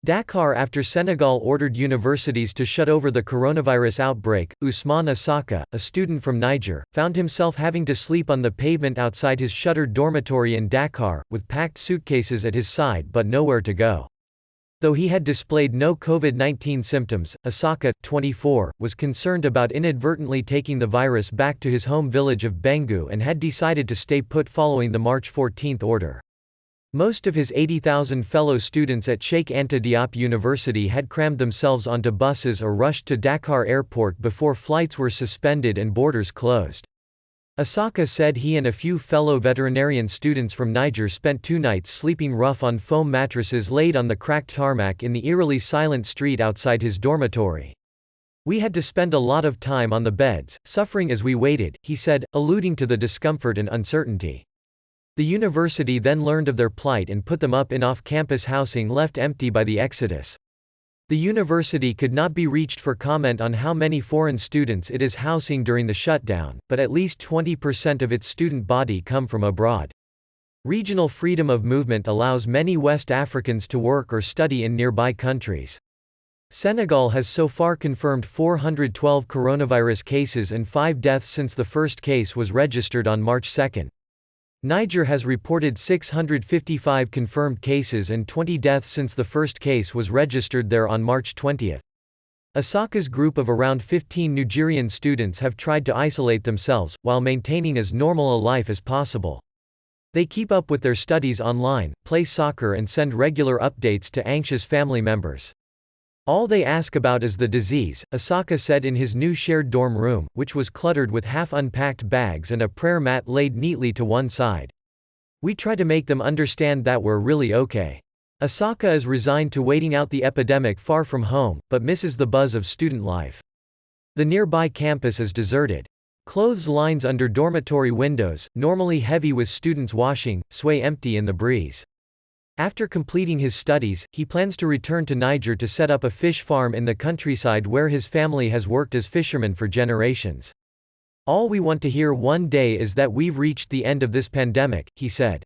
Dakar. After Senegal ordered universities to shut over the coronavirus outbreak, Ousmane Asaka, a student from Niger, found himself having to sleep on the pavement outside his shuttered dormitory in Dakar, with packed suitcases at his side but nowhere to go. Though he had displayed no COVID-19 symptoms, Asaka, 24, was concerned about inadvertently taking the virus back to his home village of Bengu and had decided to stay put following the March 14 order. Most of his 80,000 fellow students at Sheikh Anta Diop University had crammed themselves onto buses or rushed to Dakar airport before flights were suspended and borders closed. Asaka said he and a few fellow veterinarian students from Niger spent 2 nights sleeping rough on foam mattresses laid on the cracked tarmac in the eerily silent street outside his dormitory. "We had to spend a lot of time on the beds, suffering as we waited," he said, alluding to the discomfort and uncertainty. The university then learned of their plight and put them up in off-campus housing left empty by the exodus. The university could not be reached for comment on how many foreign students it is housing during the shutdown, but at least 20% of its student body come from abroad. Regional freedom of movement allows many West Africans to work or study in nearby countries. Senegal has so far confirmed 412 coronavirus cases and 5 deaths since the first case was registered on March 2. Niger has reported 655 confirmed cases and 20 deaths since the first case was registered there on March 20. Asaka's group of around 15 Nigerian students have tried to isolate themselves, while maintaining as normal a life as possible. They keep up with their studies online, play soccer and send regular updates to anxious family members. "All they ask about is the disease," Asaka said in his new shared dorm room, which was cluttered with half-unpacked bags and a prayer mat laid neatly to one side. "We try to make them understand that we're really okay." Asaka is resigned to waiting out the epidemic far from home, but misses the buzz of student life. The nearby campus is deserted. Clothes lines under dormitory windows, normally heavy with students washing, sway empty in the breeze. After completing his studies, he plans to return to Niger to set up a fish farm in the countryside where his family has worked as fishermen for generations. "All we want to hear one day is that we've reached the end of this pandemic," he said.